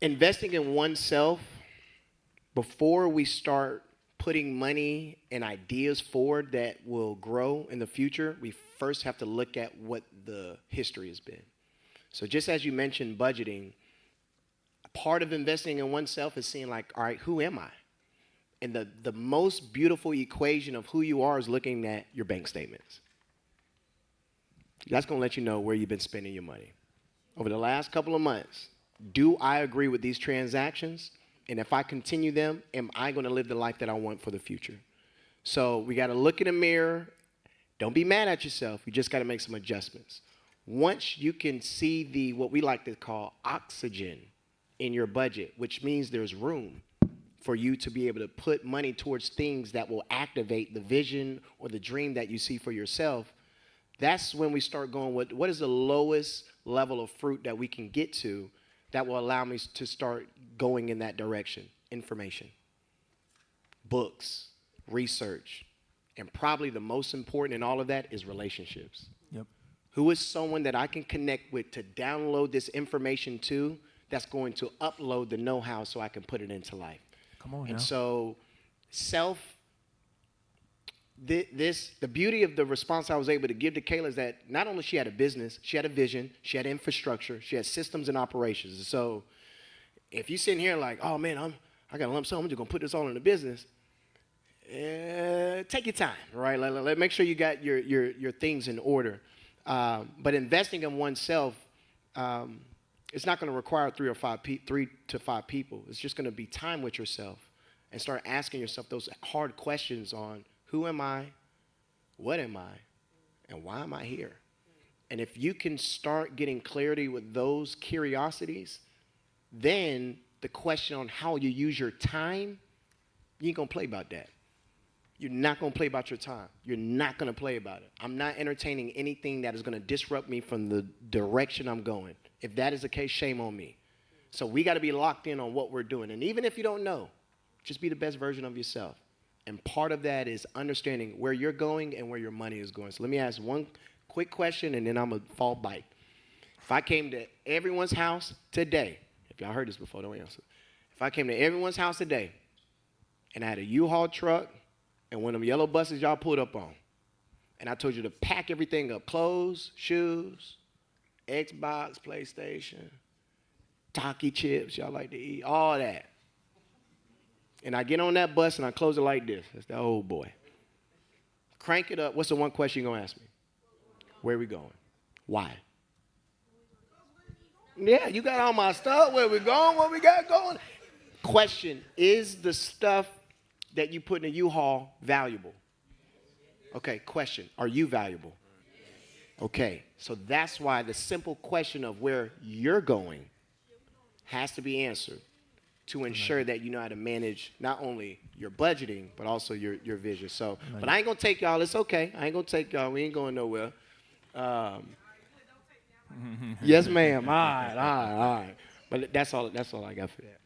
Investing in oneself before we start putting money and ideas forward that will grow in the future, we first have to look at what the history has been. So just as you mentioned budgeting, part of investing in oneself is seeing like, all right, who am I? And the most beautiful equation of who you are is looking at your bank statements. That's going to let you know where you've been spending your money. Over the last couple of months, do I agree with these transactions? And if I continue them, am I going to live the life that I want for the future? So we got to look in the mirror. Don't be mad at yourself. You just got to make some adjustments. Once you can see the what we like to call oxygen in your budget, which means there's room for you to be able to put money towards things that will activate the vision or the dream that you see for yourself, that's when we start going, what is the lowest level of fruit that we can get to that will allow me to start going in that direction? Information, books, research, and probably the most important in all of that is relationships. Yep. Who is someone that I can connect with to download this information to that's going to upload the know-how so I can put it into life? Come on And now. so the beauty of the response I was able to give to Kayla is that not only she had a business, she had a vision, she had infrastructure, she had systems and operations. And so if you're sitting here like, oh man, I got a lump sum, I'm just gonna put this all in the business. Take your time, right? Make sure you got your things in order. But investing in oneself, it's not going to require three to five people. It's just going to be time with yourself and start asking yourself those hard questions on who am I, what am I, and why am I here? And if you can start getting clarity with those curiosities, then the question on how you use your time, you ain't going to play about that. You're not going to play about your time. You're not going to play about it. I'm not entertaining anything that is going to disrupt me from the direction I'm going. If that is the case, shame on me. So we got to be locked in on what we're doing. And even if you don't know, just be the best version of yourself. And part of that is understanding where you're going and where your money is going. So let me ask one quick question, and then I'm going to fall bite. If I came to everyone's house today, if y'all heard this before, don't answer. If I came to everyone's house today and I had a U-Haul truck and one of them yellow buses y'all pulled up on, and I told you to pack everything up, clothes, shoes, Xbox, PlayStation, Taki chips y'all like to eat, all that. And I get on that bus and I close it like this. That's the old boy. Crank it up. What's the one question you're going to ask me? Where are we going? Why? Yeah, you got all my stuff. Where we going? What we got going? Question, is the stuff that you put in a U-Haul valuable? Okay, question, are you valuable? Okay, so that's why the simple question of where you're going has to be answered to ensure that you know how to manage not only your budgeting, but also your vision. So, but I ain't going to take y'all. It's okay. I ain't going to take y'all. We ain't going nowhere. Yes, ma'am. All right. But that's all I got for that.